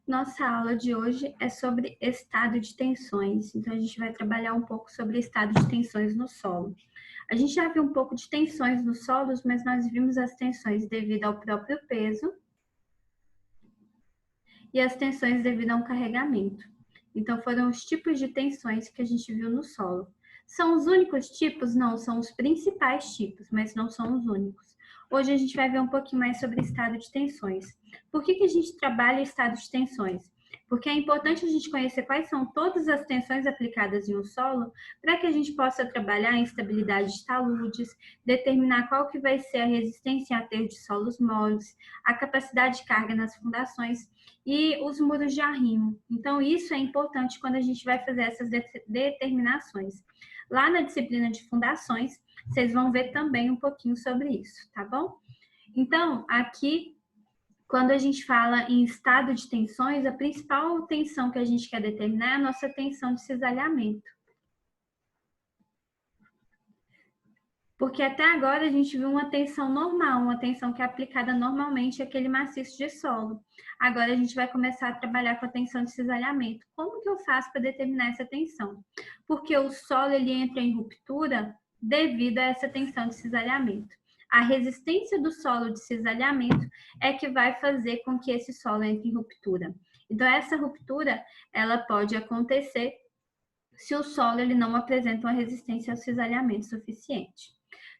Nossa aula de hoje é sobre estado de tensões. Então, a gente vai trabalhar um pouco sobre estado de tensões no solo. A gente já viu um pouco de tensões nos solos, mas nós vimos as tensões devido ao próprio peso e as tensões devido a um carregamento. Então, foram os tipos de tensões que a gente viu no solo. São os únicos tipos? Não, são os principais tipos, mas não são os únicos. Hoje a gente vai ver um pouquinho mais sobre estado de tensões. Por que a gente trabalha estado de tensões? Porque é importante a gente conhecer quais são todas as tensões aplicadas em um solo para que a gente possa trabalhar em estabilidade de taludes, determinar qual que vai ser a resistência em aterro de solos moles, a capacidade de carga nas fundações e os muros de arrimo. Então, isso é importante quando a gente vai fazer essas determinações. Lá na disciplina de fundações, vocês vão ver também um pouquinho sobre isso, tá bom? Então, aqui, quando a gente fala em estado de tensões, a principal tensão que a gente quer determinar é a nossa tensão de cisalhamento. Porque até agora a gente viu uma tensão normal, uma tensão que é aplicada normalmente àquele maciço de solo. Agora a gente vai começar a trabalhar com a tensão de cisalhamento. Como que eu faço para determinar essa tensão? Porque o solo ele entra em ruptura devido a essa tensão de cisalhamento. A resistência do solo de cisalhamento é que vai fazer com que esse solo entre em ruptura. Então essa ruptura ela pode acontecer se o solo ele não apresenta uma resistência ao cisalhamento suficiente.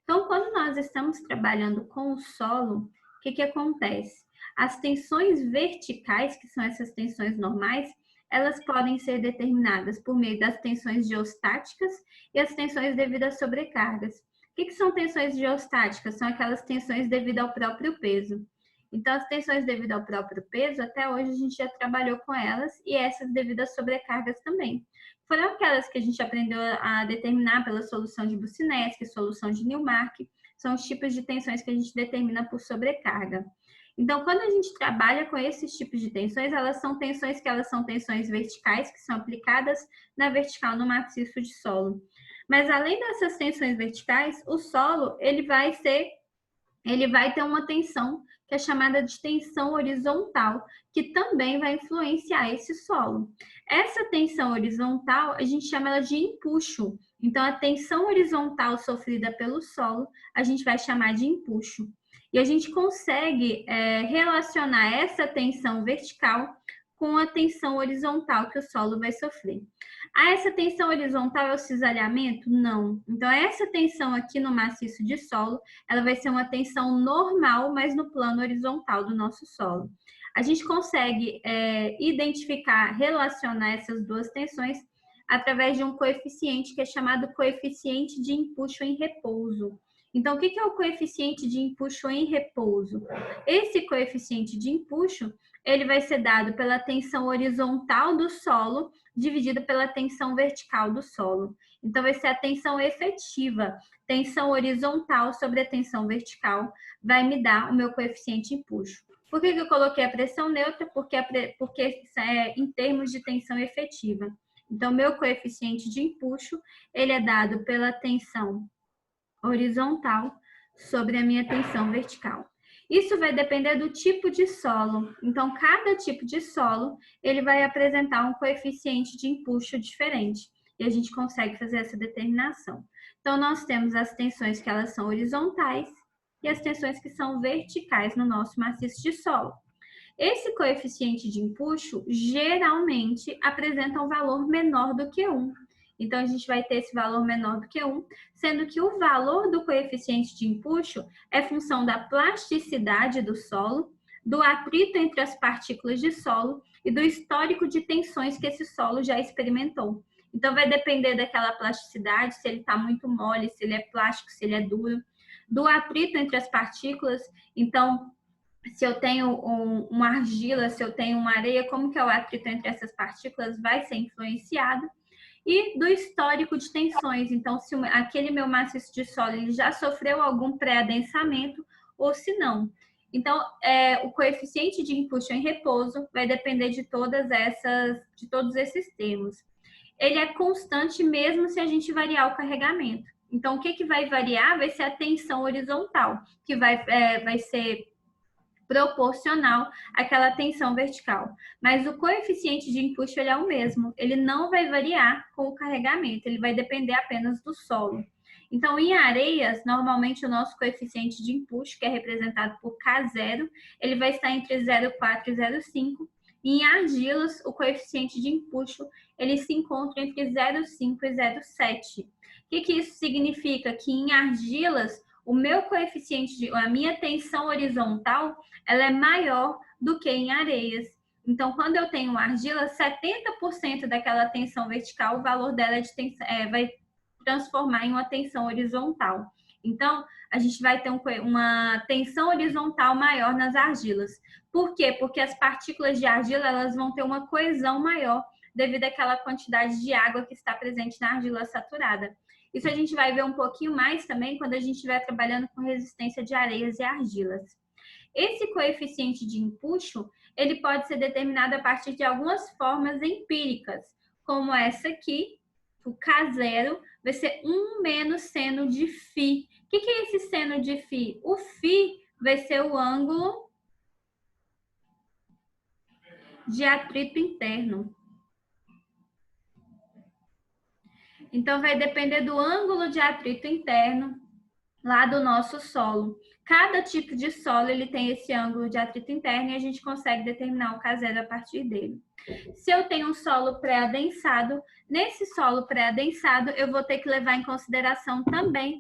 Então, quando nós estamos trabalhando com o solo, o que acontece? As tensões verticais, que são essas tensões normais, elas podem ser determinadas por meio das tensões geostáticas e as tensões devido a sobrecargas. O que são tensões geostáticas? São aquelas tensões devido ao próprio peso. Então, as tensões devido ao próprio peso, até hoje a gente já trabalhou com elas, e essas devido a sobrecargas também. Foram aquelas que a gente aprendeu a determinar pela solução de Bucinski, solução de Newmark, são os tipos de tensões que a gente determina por sobrecarga. Então, quando a gente trabalha com esses tipos de tensões, elas são tensões verticais, que são aplicadas na vertical no maciço de solo. Mas além dessas tensões verticais, o solo ele vai ter uma tensão que é chamada de tensão horizontal, que também vai influenciar esse solo. Essa tensão horizontal, a gente chama ela de empuxo. Então, a tensão horizontal sofrida pelo solo, a gente vai chamar de empuxo. E a gente consegue relacionar essa tensão vertical com a tensão horizontal que o solo vai sofrer. Essa tensão horizontal é o cisalhamento? Não. Então, essa tensão aqui no maciço de solo, ela vai ser uma tensão normal, mas no plano horizontal do nosso solo. A gente consegue identificar, relacionar essas duas tensões através de um coeficiente que é chamado coeficiente de empuxo em repouso. Então, o que é o coeficiente de empuxo em repouso? Esse coeficiente de empuxo, ele vai ser dado pela tensão horizontal do solo dividida pela tensão vertical do solo. Então, vai ser a tensão efetiva. Tensão horizontal sobre a tensão vertical vai me dar o meu coeficiente de empuxo. Por que eu coloquei a pressão neutra? Porque é em termos de tensão efetiva. Então, meu coeficiente de empuxo, ele é dado pela tensão horizontal sobre a minha tensão vertical. Isso vai depender do tipo de solo. Então, cada tipo de solo, ele vai apresentar um coeficiente de empuxo diferente. E a gente consegue fazer essa determinação. Então, nós temos as tensões que elas são horizontais e as tensões que são verticais no nosso maciço de solo. Esse coeficiente de empuxo geralmente apresenta um valor menor do que 1. Então, a gente vai ter esse valor menor do que 1, sendo que o valor do coeficiente de empuxo é função da plasticidade do solo, do atrito entre as partículas de solo e do histórico de tensões que esse solo já experimentou. Então, vai depender daquela plasticidade, se ele está muito mole, se ele é plástico, se ele é duro, do atrito entre as partículas. Então, se eu tenho uma argila, se eu tenho uma areia, como que é o atrito entre essas partículas vai ser influenciado. E do histórico de tensões, então se aquele meu maciço de solo ele já sofreu algum pré-adensamento ou se não. Então, o coeficiente de empuxo em repouso vai depender de todos esses termos. Ele é constante mesmo se a gente variar o carregamento. Então, o que vai variar vai ser a tensão horizontal, que vai ser proporcional àquela tensão vertical. Mas o coeficiente de empuxo ele é o mesmo, ele não vai variar com o carregamento, ele vai depender apenas do solo. Então, em areias, normalmente o nosso coeficiente de empuxo, que é representado por K0, ele vai estar entre 0,4 e 0,5. E em argilas, o coeficiente de empuxo, ele se encontra entre 0,5 e 0,7. O que isso significa? Que em argilas, o meu coeficiente, a minha tensão horizontal, ela é maior do que em areias. Então, quando eu tenho argila, 70% daquela tensão vertical, o valor dela vai transformar em uma tensão horizontal. Então, a gente vai ter uma tensão horizontal maior nas argilas. Por quê? Porque as partículas de argila elas vão ter uma coesão maior devido àquela quantidade de água que está presente na argila saturada. Isso a gente vai ver um pouquinho mais também quando a gente estiver trabalhando com resistência de areias e argilas. Esse coeficiente de empuxo, ele pode ser determinado a partir de algumas formas empíricas, como essa aqui, o K0 vai ser 1 menos seno de φ. O que é esse seno de φ? O φ vai ser o ângulo de atrito interno. Então, vai depender do ângulo de atrito interno lá do nosso solo. Cada tipo de solo ele tem esse ângulo de atrito interno e a gente consegue determinar o K0 a partir dele. Se eu tenho um solo pré-adensado, nesse solo pré-adensado eu vou ter que levar em consideração também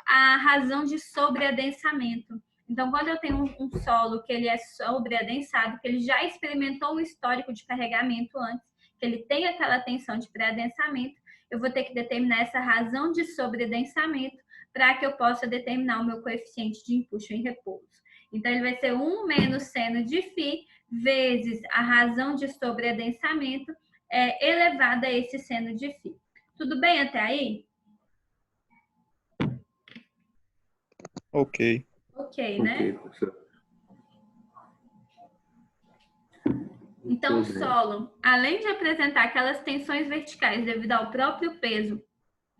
a razão de sobreadensamento. Então, quando eu tenho um solo que ele é sobreadensado, que ele já experimentou um histórico de carregamento antes, que ele tem aquela tensão de pré-adensamento, eu vou ter que determinar essa razão de sobreadensamento para que eu possa determinar o meu coeficiente de empuxo em repouso. Então, ele vai ser 1 menos seno de φ vezes a razão de sobreadensamento elevada a esse seno de φ. Tudo bem até aí? Ok. Ok, né? professor. Então, o solo, além de apresentar aquelas tensões verticais devido ao próprio peso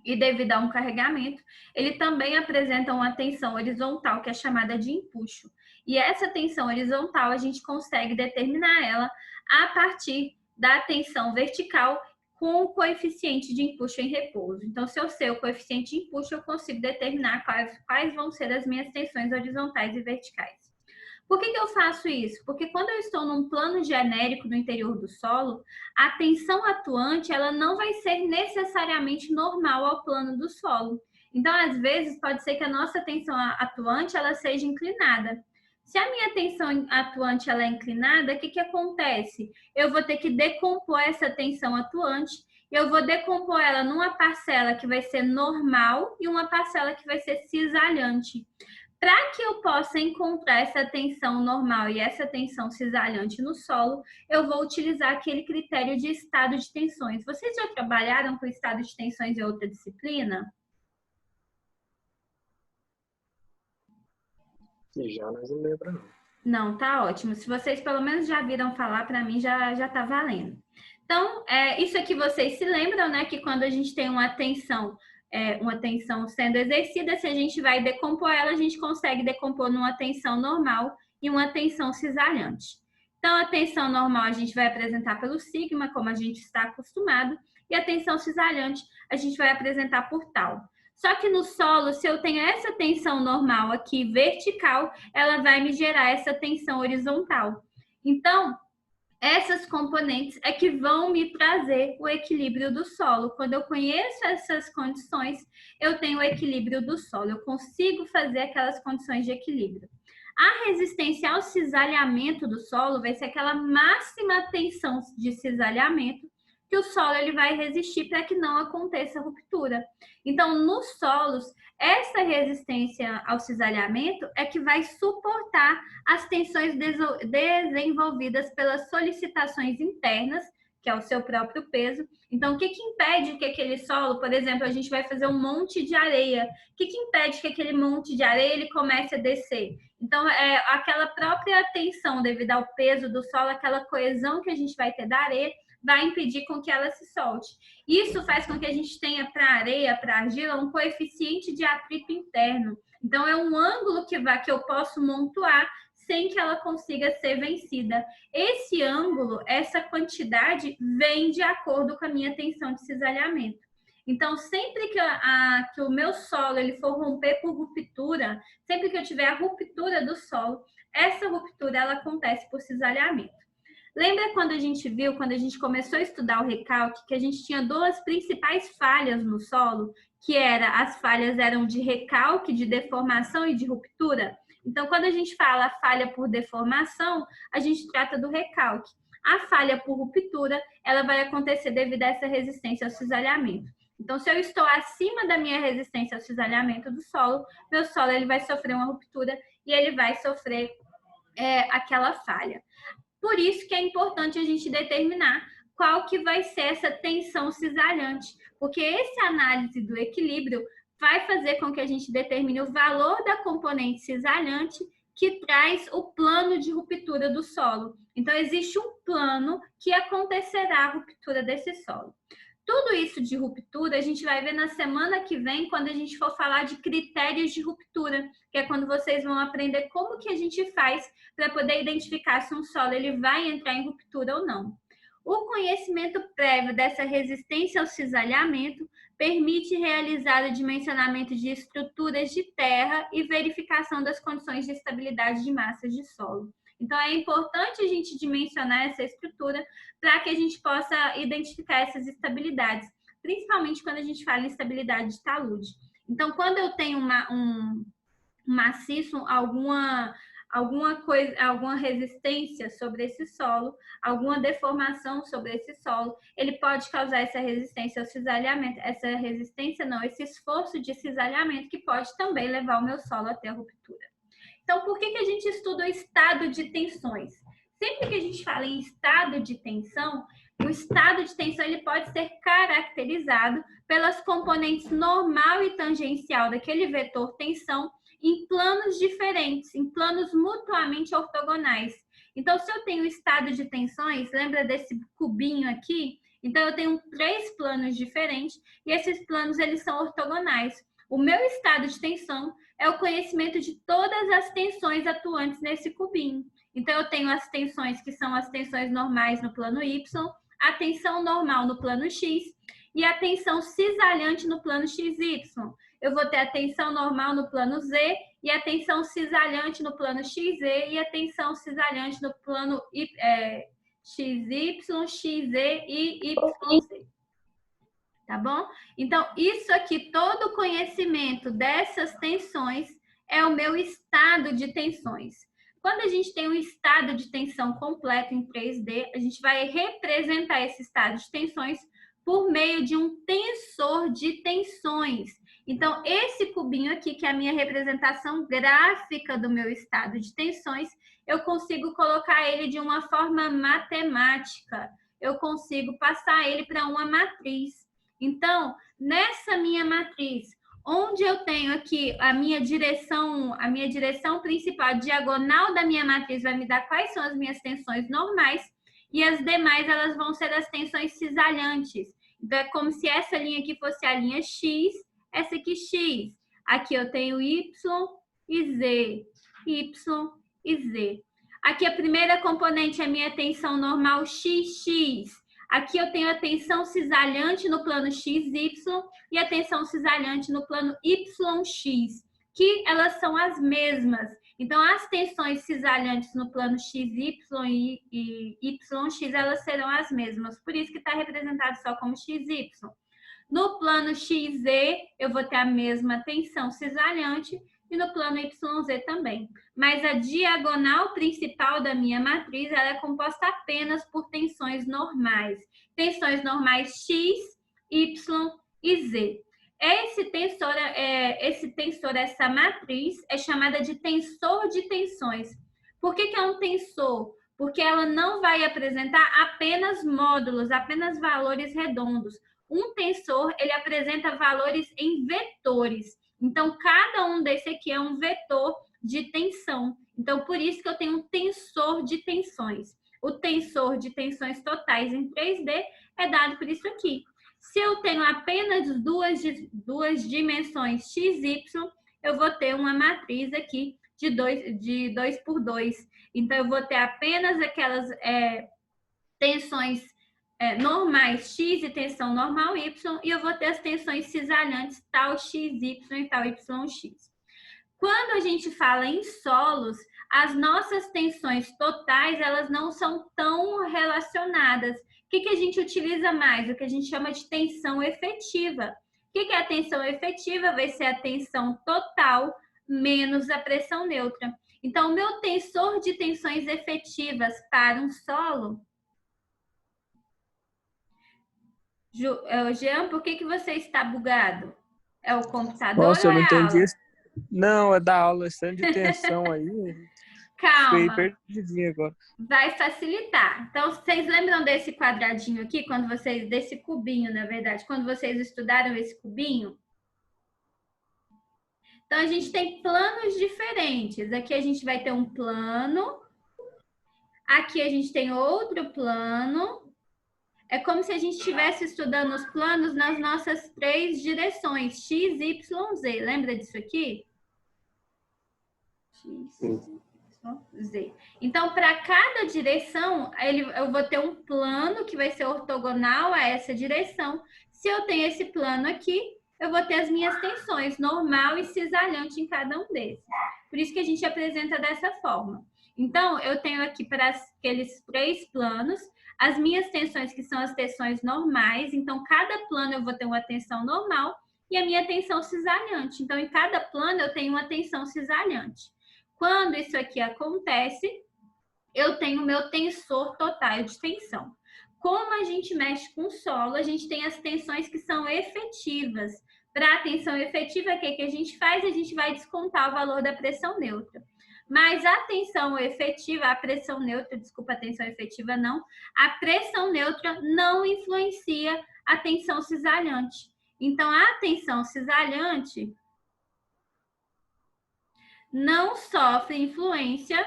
e devido a um carregamento, ele também apresenta uma tensão horizontal, que é chamada de empuxo. E essa tensão horizontal, a gente consegue determinar ela a partir da tensão vertical com o coeficiente de empuxo em repouso. Então, se eu sei o coeficiente de empuxo, eu consigo determinar quais vão ser as minhas tensões horizontais e verticais. Por que eu faço isso? Porque quando eu estou num plano genérico no interior do solo, a tensão atuante ela não vai ser necessariamente normal ao plano do solo. Então, às vezes, pode ser que a nossa tensão atuante ela seja inclinada. Se a minha tensão atuante ela é inclinada, o que acontece? Eu vou ter que decompor essa tensão atuante e eu vou decompor ela numa parcela que vai ser normal e uma parcela que vai ser cisalhante. Para que eu possa encontrar essa tensão normal e essa tensão cisalhante no solo, eu vou utilizar aquele critério de estado de tensões. Vocês já trabalharam com estado de tensões em outra disciplina? Já, mas não lembro, não. Não, tá ótimo. Se vocês pelo menos já viram falar, para mim já tá valendo. Então, isso aqui vocês se lembram, né? Que quando a gente tem uma tensão sendo exercida, se a gente vai decompor ela, a gente consegue decompor numa tensão normal e uma tensão cisalhante. Então, a tensão normal a gente vai apresentar pelo sigma, como a gente está acostumado, e a tensão cisalhante a gente vai apresentar por tal. Só que no solo, se eu tenho essa tensão normal aqui vertical, ela vai me gerar essa tensão horizontal. Então, essas componentes é que vão me trazer o equilíbrio do solo. Quando eu conheço essas condições, eu tenho o equilíbrio do solo. Eu consigo fazer aquelas condições de equilíbrio. A resistência ao cisalhamento do solo vai ser aquela máxima tensão de cisalhamento que o solo ele vai resistir para que não aconteça ruptura. Então, nos solos, essa resistência ao cisalhamento é que vai suportar as tensões desenvolvidas pelas solicitações internas, que é o seu próprio peso. Então, o que impede que aquele solo, por exemplo, a gente vai fazer um monte de areia, o que impede que aquele monte de areia ele comece a descer? Então, aquela própria tensão devido ao peso do solo, aquela coesão que a gente vai ter da areia, vai impedir com que ela se solte. Isso faz com que a gente tenha para a areia, para a argila, um coeficiente de atrito interno. Então, é um ângulo que eu posso montuar sem que ela consiga ser vencida. Esse ângulo, essa quantidade, vem de acordo com a minha tensão de cisalhamento. Então, sempre que o meu solo ele for romper por ruptura, sempre que eu tiver a ruptura do solo, essa ruptura ela acontece por cisalhamento. Lembra quando a gente viu, quando a gente começou a estudar o recalque, que a gente tinha duas principais falhas no solo, que as falhas eram de recalque, de deformação e de ruptura? Então, quando a gente fala falha por deformação, a gente trata do recalque. A falha por ruptura, ela vai acontecer devido a essa resistência ao cisalhamento. Então, se eu estou acima da minha resistência ao cisalhamento do solo, meu solo ele vai sofrer uma ruptura e ele vai sofrer aquela falha. Por isso que é importante a gente determinar qual que vai ser essa tensão cisalhante, porque essa análise do equilíbrio vai fazer com que a gente determine o valor da componente cisalhante que traz o plano de ruptura do solo. Então, existe um plano que acontecerá a ruptura desse solo. Tudo isso de ruptura a gente vai ver na semana que vem, quando a gente for falar de critérios de ruptura, que é quando vocês vão aprender como que a gente faz para poder identificar se um solo ele vai entrar em ruptura ou não. O conhecimento prévio dessa resistência ao cisalhamento permite realizar o dimensionamento de estruturas de terra e verificação das condições de estabilidade de massas de solo. Então, é importante a gente dimensionar essa estrutura para que a gente possa identificar essas estabilidades, principalmente quando a gente fala em estabilidade de talude. Então, quando eu tenho um maciço, alguma resistência sobre esse solo, alguma deformação sobre esse solo, ele pode causar essa resistência ao cisalhamento, esse esforço de cisalhamento que pode também levar o meu solo até a ruptura. Então, por que a gente estuda o estado de tensões? Sempre que a gente fala em estado de tensão, o estado de tensão ele pode ser caracterizado pelas componentes normal e tangencial daquele vetor tensão em planos diferentes, em planos mutuamente ortogonais. Então, se eu tenho estado de tensões, lembra desse cubinho aqui? Então, eu tenho 3 planos diferentes e esses planos eles são ortogonais. O meu estado de tensão é o conhecimento de todas as tensões atuantes nesse cubinho. Então, eu tenho as tensões que são as tensões normais no plano Y, a tensão normal no plano X e a tensão cisalhante no plano XY. Eu vou ter a tensão normal no plano Z e a tensão cisalhante no plano XZ e a tensão cisalhante no plano XY, XZ e YZ. Tá bom? Então, isso aqui, todo o conhecimento dessas tensões é o meu estado de tensões. Quando a gente tem um estado de tensão completo em 3D, a gente vai representar esse estado de tensões por meio de um tensor de tensões. Então, esse cubinho aqui, que é a minha representação gráfica do meu estado de tensões, eu consigo colocar ele de uma forma matemática. Eu consigo passar ele para uma matriz. Então, nessa minha matriz, onde eu tenho aqui a minha direção principal, a diagonal da minha matriz vai me dar quais são as minhas tensões normais e as demais elas vão ser as tensões cisalhantes. Então, é como se essa linha aqui fosse a linha X, essa aqui X. Aqui eu tenho Y e Z, Y e Z. Aqui a primeira componente é a minha tensão normal XX. Aqui eu tenho a tensão cisalhante no plano XY e a tensão cisalhante no plano YX, que elas são as mesmas. Então, as tensões cisalhantes no plano XY e YX, elas serão as mesmas. Por isso que está representado só como XY. No plano XZ, eu vou ter a mesma tensão cisalhante e no plano YZ também. Mas a diagonal principal da minha matriz ela é composta apenas por tensões normais. Tensões normais X, Y e Z. Esse tensor, essa matriz, é chamada de tensor de tensões. Por que é um tensor? Porque ela não vai apresentar apenas módulos, apenas valores redondos. Um tensor, ele apresenta valores em vetores. Então, cada um desse aqui é um vetor de tensão. Então, por isso que eu tenho um tensor de tensões. O tensor de tensões totais em 3D é dado por isso aqui. Se eu tenho apenas duas dimensões XY, eu vou ter uma matriz aqui de 2 por 2. Então, eu vou ter apenas aquelas tensões normais X e tensão normal Y, e eu vou ter as tensões cisalhantes tal XY e tal YX. Quando a gente fala em solos, as nossas tensões totais, elas não são tão relacionadas. O que a gente utiliza mais? O que a gente chama de tensão efetiva. O que é a tensão efetiva? Vai ser a tensão total menos a pressão neutra. Então, o meu tensor de tensões efetivas para um solo... Jean, por que você está bugado? É o computador Nossa, ou eu não é a entendi aula? isso. Não, é da aula, esse tanto de tensão aí. Fiquei Calma, perdidinho agora. vai facilitar. Então, vocês lembram desse quadradinho aqui, desse cubinho, na verdade, quando vocês estudaram esse cubinho? Então, a gente tem planos diferentes. Aqui a gente vai ter um plano. Aqui a gente tem outro plano. É como se a gente estivesse estudando os planos nas nossas 3 direções, X, Y, Z. Lembra disso aqui? X, Y, Z. Então, para cada direção, eu vou ter um plano que vai ser ortogonal a essa direção. Se eu tenho esse plano aqui, eu vou ter as minhas tensões, normal e cisalhante em cada um desses. Por isso que a gente apresenta dessa forma. Então, eu tenho aqui para aqueles 3 planos, as minhas tensões, que são as tensões normais. Então, cada plano eu vou ter uma tensão normal e a minha tensão cisalhante. Então, em cada plano eu tenho uma tensão cisalhante. Quando isso aqui acontece, eu tenho o meu tensor total de tensão. Como a gente mexe com o solo, a gente tem as tensões que são efetivas. Para a tensão efetiva, o que a gente faz? A gente vai descontar o valor da pressão neutra. Mas a tensão efetiva, a pressão neutra, desculpa, a tensão efetiva não, a pressão neutra não influencia a tensão cisalhante. Então, a tensão cisalhante não sofre influência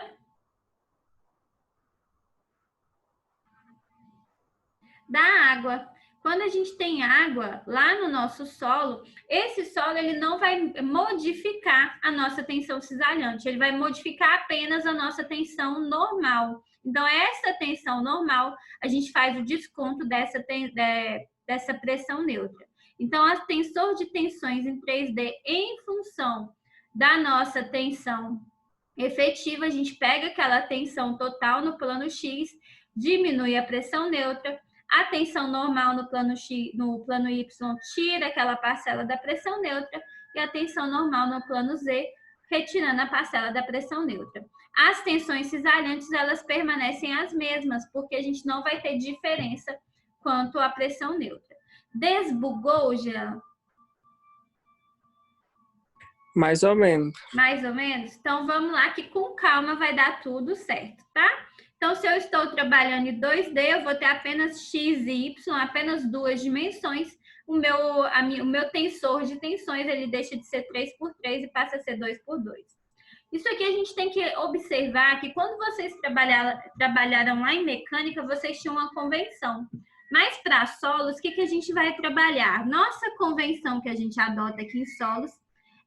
da água. Quando a gente tem água lá no nosso solo, esse solo ele não vai modificar a nossa tensão cisalhante, ele vai modificar apenas a nossa tensão normal. Então, essa tensão normal, a gente faz o desconto dessa pressão neutra. Então, a tensor de tensões em 3D em função da nossa tensão efetiva, a gente pega aquela tensão total no plano X, diminui a pressão neutra, a tensão normal no plano X, no plano Y tira aquela parcela da pressão neutra e a tensão normal no plano Z, retirando a parcela da pressão neutra. As tensões cisalhantes, elas permanecem as mesmas, porque a gente não vai ter diferença quanto à pressão neutra. Desbugou, Jean? Mais ou menos. Mais ou menos? Então, vamos lá, que com calma vai dar tudo certo, tá? Então, se eu estou trabalhando em 2D, eu vou ter apenas X e Y, apenas 2 dimensões. O meu tensor de tensões, ele deixa de ser 3 por 3 e passa a ser 2 por 2. Isso aqui a gente tem que observar que quando vocês trabalharam lá em mecânica, vocês tinham uma convenção. Mas para solos, o que a gente vai trabalhar? Nossa convenção que a gente adota aqui em solos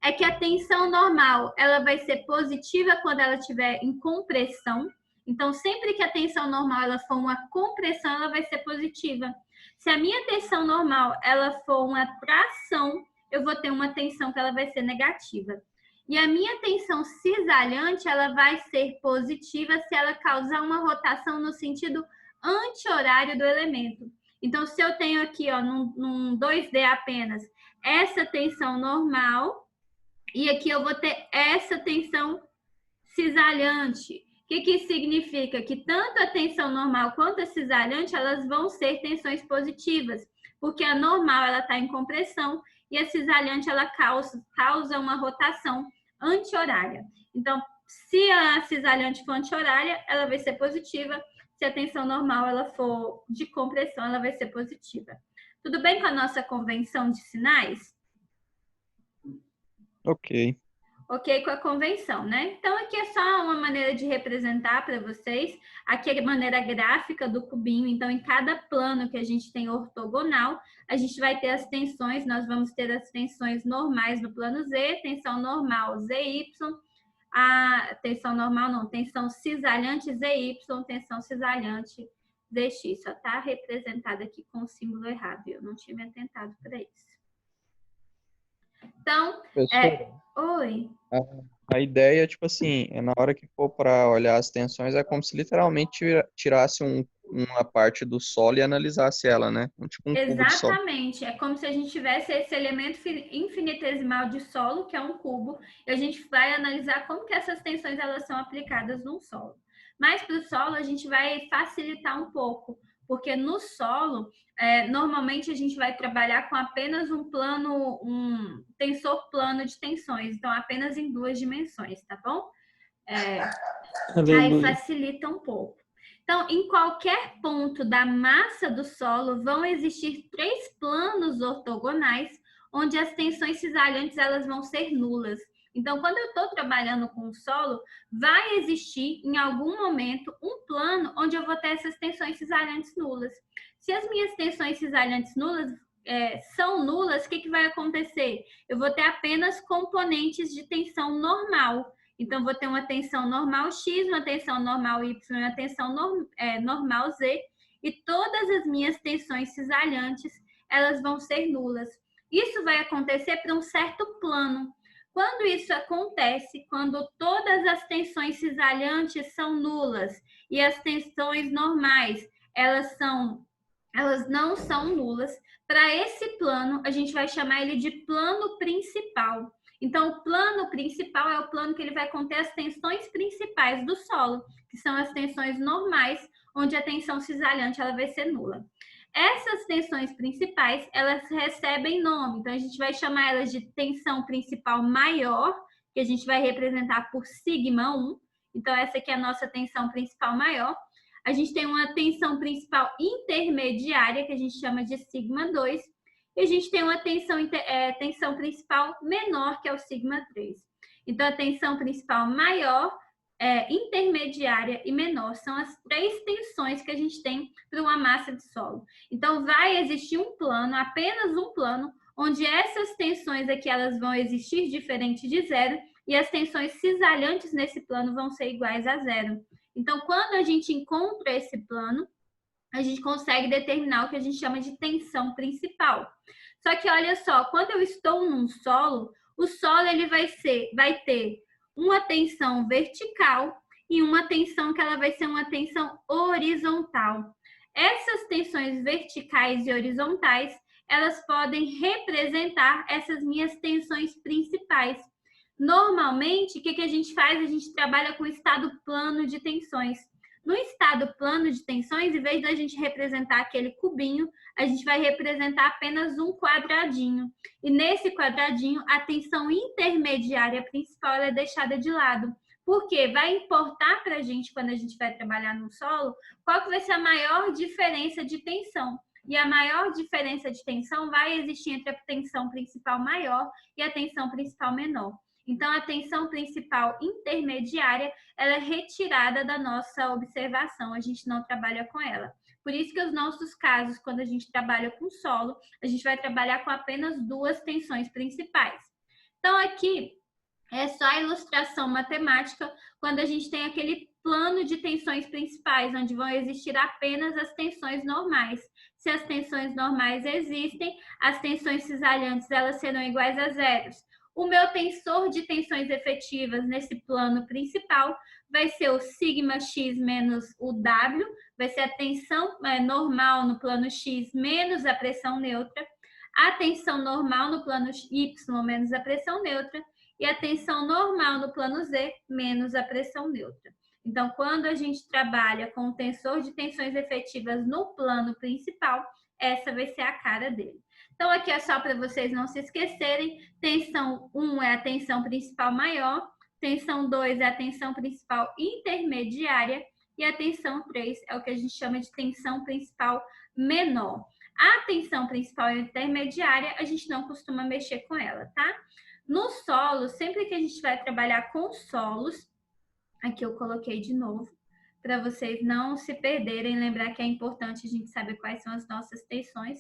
é que a tensão normal ela vai ser positiva quando ela estiver em compressão. Então, sempre que a tensão normal ela for uma compressão, ela vai ser positiva. Se a minha tensão normal ela for uma tração, eu vou ter uma tensão que ela vai ser negativa. E a minha tensão cisalhante ela vai ser positiva se ela causar uma rotação no sentido anti-horário do elemento. Então, se eu tenho aqui, ó, num 2D apenas, essa tensão normal, e aqui eu vou ter essa tensão cisalhante. O que significa? Que tanto a tensão normal quanto a cisalhante, elas vão ser tensões positivas, porque a normal ela está em compressão e a cisalhante ela causa uma rotação anti-horária. Então, se a cisalhante for anti-horária, ela vai ser positiva. Se a tensão normal ela for de compressão, ela vai ser positiva. Tudo bem com a nossa convenção de sinais? Ok. Ok com a convenção, né? Então, aqui é só uma maneira de representar para vocês. Aqui é a maneira gráfica do cubinho. Então, em cada plano que a gente tem ortogonal, a gente vai ter as tensões. Nós vamos ter as tensões normais no plano Z, tensão normal ZY, a tensão normal não, tensão cisalhante ZY, tensão cisalhante ZX. Só está representada aqui com o símbolo errado. Eu não tinha me atentado para isso. Então, oi. A ideia, tipo assim, é na hora que for para olhar as tensões, é como se literalmente tirasse uma parte do solo e analisasse ela, né? Tipo um cubo de solo. Exatamente. É como se a gente tivesse esse elemento infinitesimal de solo, que é um cubo, e a gente vai analisar como que essas tensões elas são aplicadas no solo. Mas para o solo, a gente vai facilitar um pouco, porque no solo, normalmente a gente vai trabalhar com apenas um tensor plano de tensões, então apenas em 2 dimensões, tá bom? Aí facilita um pouco. Então, em qualquer ponto da massa do solo vão existir 3 planos ortogonais, onde as tensões cisalhantes elas vão ser nulas. Então, quando eu estou trabalhando com o solo, vai existir em algum momento um plano onde eu vou ter essas tensões cisalhantes nulas. Se as minhas tensões cisalhantes nulas são nulas, o que vai acontecer? Eu vou ter apenas componentes de tensão normal. Então, vou ter uma tensão normal X, uma tensão normal Y, uma tensão normal Z, e todas as minhas tensões cisalhantes, elas vão ser nulas. Isso vai acontecer para um certo plano. Quando isso acontece, quando todas as tensões cisalhantes são nulas e as tensões normais, elas não são nulas, para esse plano, a gente vai chamar ele de plano principal. Então, o plano principal é o plano que ele vai conter as tensões principais do solo, que são as tensões normais, onde a tensão cisalhante ela vai ser nula. Essas tensões principais, elas recebem nome. Então, a gente vai chamar elas de tensão principal maior, que a gente vai representar por sigma 1. Então, essa aqui é a nossa tensão principal maior. A gente tem uma tensão principal intermediária, que a gente chama de sigma 2. E a gente tem uma tensão principal menor, que é o sigma 3. Então, a tensão principal maior, intermediária e menor são as 3 tensões que a gente tem para uma massa de solo. Então, vai existir um plano, apenas um plano, onde essas tensões aqui elas vão existir diferente de zero e as tensões cisalhantes nesse plano vão ser iguais a zero. Então, quando a gente encontra esse plano, a gente consegue determinar o que a gente chama de tensão principal. Só que olha só, quando eu estou num solo, o solo ele vai ter uma tensão vertical e uma tensão que ela vai ser uma tensão horizontal. Essas tensões verticais e horizontais, elas podem representar essas minhas tensões principais. Normalmente, o que a gente faz? A gente trabalha com estado plano de tensões. No estado plano de tensões, em vez da gente representar aquele cubinho, a gente vai representar apenas um quadradinho. E nesse quadradinho, a tensão intermediária principal é deixada de lado. Porque vai importar para a gente, quando a gente vai trabalhar no solo, qual que vai ser a maior diferença de tensão. E a maior diferença de tensão vai existir entre a tensão principal maior e a tensão principal menor. Então, a tensão principal intermediária, ela é retirada da nossa observação, a gente não trabalha com ela. Por isso que os nossos casos, quando a gente trabalha com solo, a gente vai trabalhar com apenas 2 tensões principais. Então, aqui é só a ilustração matemática quando a gente tem aquele plano de tensões principais, onde vão existir apenas as tensões normais. Se as tensões normais existem, as tensões cisalhantes elas serão iguais a zeros. O meu tensor de tensões efetivas nesse plano principal vai ser o sigma x menos o W, vai ser a tensão normal no plano x menos a pressão neutra, a tensão normal no plano y menos a pressão neutra e a tensão normal no plano z menos a pressão neutra. Então, quando a gente trabalha com o tensor de tensões efetivas no plano principal, essa vai ser a cara dele. Então, aqui é só para vocês não se esquecerem, tensão 1 é a tensão principal maior, tensão 2 é a tensão principal intermediária e a tensão 3 é o que a gente chama de tensão principal menor. A tensão principal intermediária, a gente não costuma mexer com ela, tá? No solo, sempre que a gente vai trabalhar com solos, aqui eu coloquei de novo, para vocês não se perderem, lembrar que é importante a gente saber quais são as nossas tensões.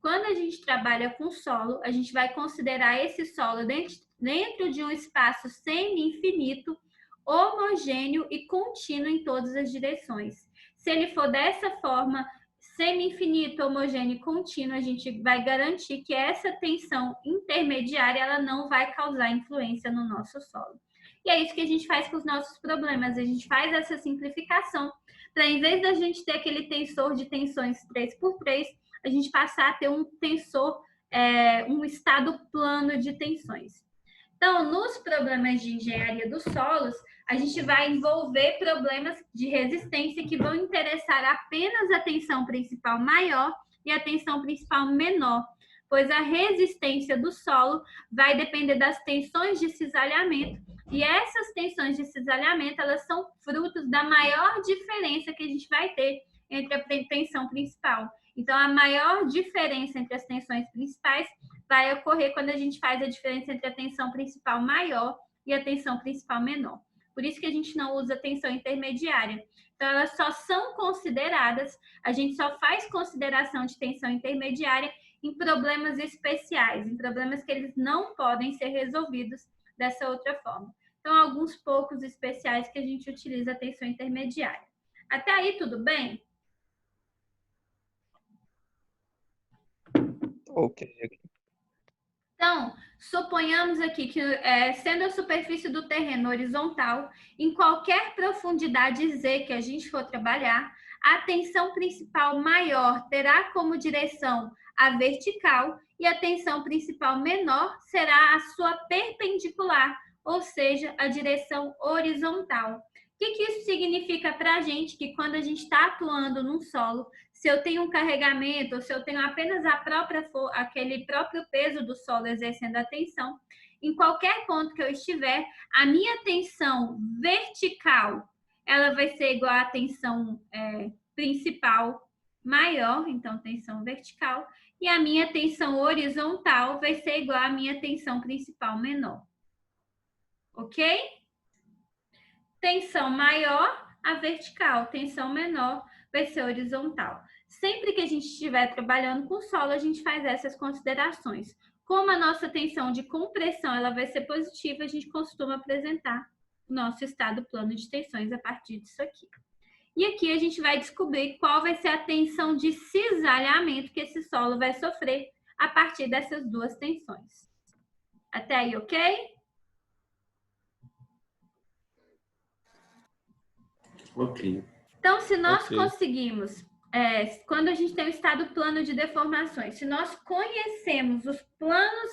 Quando a gente trabalha com solo, a gente vai considerar esse solo dentro de um espaço semi-infinito, homogêneo e contínuo em todas as direções. Se ele for dessa forma, semi-infinito, homogêneo e contínuo, a gente vai garantir que essa tensão intermediária ela não vai causar influência no nosso solo. E é isso que a gente faz com os nossos problemas. A gente faz essa simplificação para, em vez da gente ter aquele tensor de tensões 3x3, a gente passar a ter um tensor, um estado plano de tensões. Então, nos problemas de engenharia dos solos, a gente vai envolver problemas de resistência que vão interessar apenas a tensão principal maior e a tensão principal menor, pois a resistência do solo vai depender das tensões de cisalhamento, e essas tensões de cisalhamento, elas são frutos da maior diferença que a gente vai ter entre a tensão principal. Então, a maior diferença entre as tensões principais vai ocorrer quando a gente faz a diferença entre a tensão principal maior e a tensão principal menor. Por isso que a gente não usa tensão intermediária. Então, elas só são consideradas, a gente só faz consideração de tensão intermediária em problemas especiais, em problemas que eles não podem ser resolvidos dessa outra forma. Então, alguns poucos especiais que a gente utiliza a tensão intermediária. Até aí, tudo bem? Ok. Então, suponhamos aqui que, sendo a superfície do terreno horizontal, em qualquer profundidade Z que a gente for trabalhar, a tensão principal maior terá como direção a vertical e a tensão principal menor será a sua perpendicular, ou seja, a direção horizontal. O que isso significa para a gente? Que quando a gente está atuando num solo, se eu tenho um carregamento, ou se eu tenho apenas aquele próprio peso do solo exercendo a tensão, em qualquer ponto que eu estiver, a minha tensão vertical, ela vai ser igual à tensão principal maior, então tensão vertical, e a minha tensão horizontal vai ser igual à minha tensão principal menor. Ok? Tensão maior, a vertical. Tensão menor vai ser horizontal. Sempre que a gente estiver trabalhando com solo, a gente faz essas considerações. Como a nossa tensão de compressão ela vai ser positiva, a gente costuma apresentar o nosso estado plano de tensões a partir disso aqui. E aqui a gente vai descobrir qual vai ser a tensão de cisalhamento que esse solo vai sofrer a partir dessas duas tensões. Até aí, ok? Ok. Então, se nós conseguimos, quando a gente tem o estado plano de deformações, se nós conhecemos os planos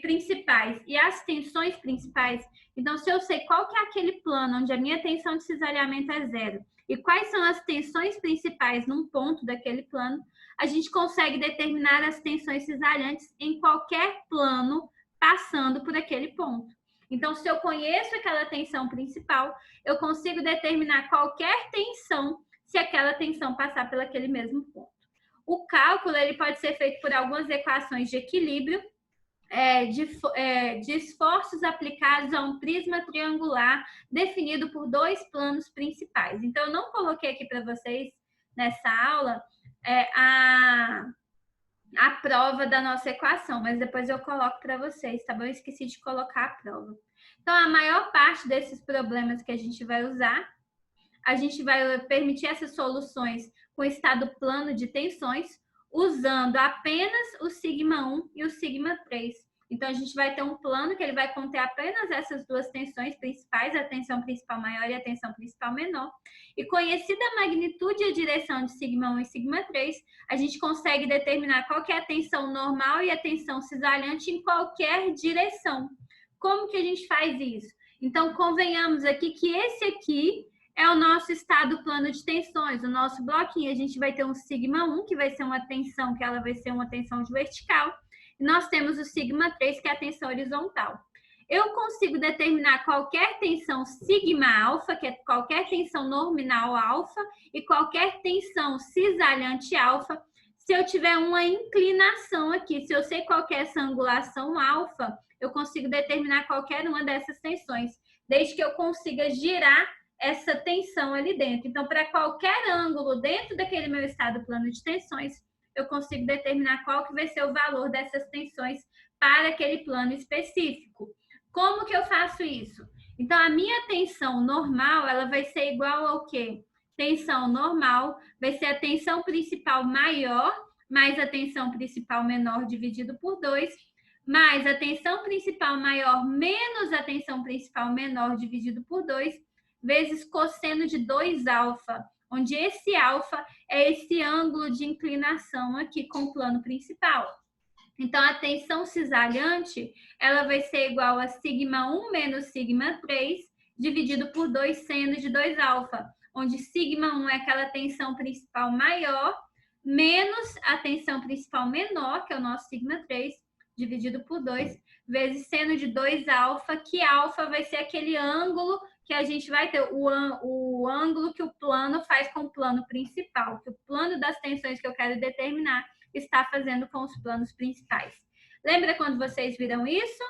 principais e as tensões principais, então se eu sei qual que é aquele plano onde a minha tensão de cisalhamento é 0 e quais são as tensões principais num ponto daquele plano, a gente consegue determinar as tensões cisalhantes em qualquer plano passando por aquele ponto. Então, se eu conheço aquela tensão principal, eu consigo determinar qualquer tensão se aquela tensão passar por aquele mesmo ponto. O cálculo ele pode ser feito por algumas equações de equilíbrio, de esforços aplicados a um prisma triangular definido por dois planos principais. Então, eu não coloquei aqui para vocês, nessa aula, a prova da nossa equação, mas depois eu coloco para vocês, tá bom? Eu esqueci de colocar a prova. Então, a maior parte desses problemas que a gente vai usar, a gente vai permitir essas soluções com estado plano de tensões, usando apenas o sigma 1 e o sigma 3. Então, a gente vai ter um plano que ele vai conter apenas essas duas tensões principais, a tensão principal maior e a tensão principal menor. E conhecida a magnitude e a direção de sigma 1 e sigma 3, a gente consegue determinar qual que é a tensão normal e a tensão cisalhante em qualquer direção. Como que a gente faz isso? Então, convenhamos aqui que esse aqui é o nosso estado plano de tensões, o nosso bloquinho. A gente vai ter um sigma 1, que vai ser uma tensão, que ela vai ser uma tensão de vertical. E nós temos o sigma 3, que é a tensão horizontal. Eu consigo determinar qualquer tensão sigma alfa, que é qualquer tensão nominal alfa, e qualquer tensão cisalhante alfa, se eu tiver uma inclinação aqui. Se eu sei qual que é essa angulação alfa, eu consigo determinar qualquer uma dessas tensões, desde que eu consiga girar essa tensão ali dentro. Então, para qualquer ângulo dentro daquele meu estado plano de tensões, eu consigo determinar qual que vai ser o valor dessas tensões para aquele plano específico. Como que eu faço isso? Então, a minha tensão normal, ela vai ser igual ao quê? Tensão normal vai ser a tensão principal maior, mais a tensão principal menor dividido por 2, mais a tensão principal maior menos a tensão principal menor dividido por 2, vezes cosseno de 2α, onde esse alfa é esse ângulo de inclinação aqui com o plano principal. Então, a tensão cisalhante, ela vai ser igual a σ1 menos σ3, dividido por 2 seno de 2α, onde σ1 é aquela tensão principal maior, menos a tensão principal menor, que é o nosso σ3, dividido por 2, vezes seno de 2α, que alfa vai ser aquele ângulo que a gente vai ter, o ângulo que o plano faz com o plano principal, que o plano das tensões que eu quero determinar está fazendo com os planos principais. Lembra quando vocês viram isso?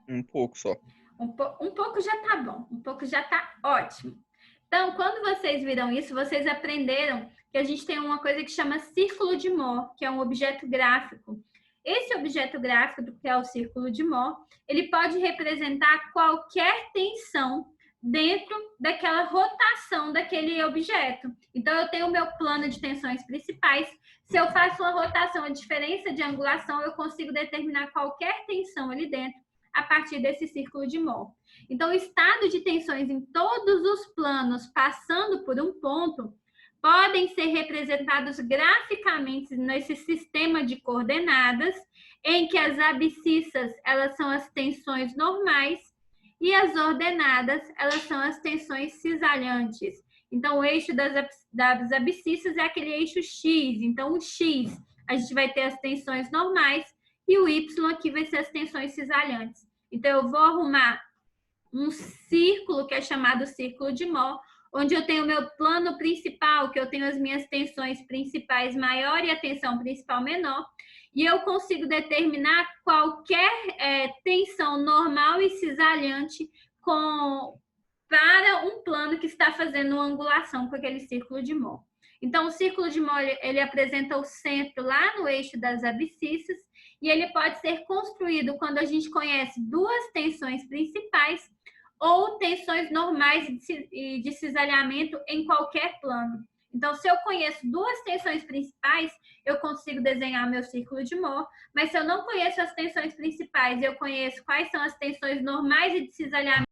Um pouco só. Um pouco já tá bom, um pouco já tá ótimo. Então, quando vocês viram isso, vocês aprenderam que a gente tem uma coisa que chama círculo de Mohr, que é um objeto gráfico. Esse objeto gráfico, que é o círculo de Mohr, ele pode representar qualquer tensão dentro daquela rotação daquele objeto. Então, eu tenho o meu plano de tensões principais. Se eu faço uma rotação, a diferença de angulação, eu consigo determinar qualquer tensão ali dentro a partir desse círculo de Mohr. Então, o estado de tensões em todos os planos passando por um ponto podem ser representados graficamente nesse sistema de coordenadas, em que as abscissas, elas são as tensões normais, e as ordenadas, elas são as tensões cisalhantes. Então, o eixo das abscissas é aquele eixo X. Então, o X, a gente vai ter as tensões normais, e o Y aqui vai ser as tensões cisalhantes. Então, eu vou arrumar um círculo que é chamado círculo de Mohr, onde eu tenho o meu plano principal, que eu tenho as minhas tensões principais maior e a tensão principal menor, e eu consigo determinar qualquer tensão normal e cisalhante para um plano que está fazendo uma angulação com aquele círculo de Mohr. Então, o círculo de Mohr, ele apresenta o centro lá no eixo das abscissas, e ele pode ser construído quando a gente conhece duas tensões principais ou tensões normais de cisalhamento em qualquer plano. Então, se eu conheço duas tensões principais, eu consigo desenhar meu círculo de Mohr, mas se eu não conheço as tensões principais, eu conheço quais são as tensões normais e de cisalhamento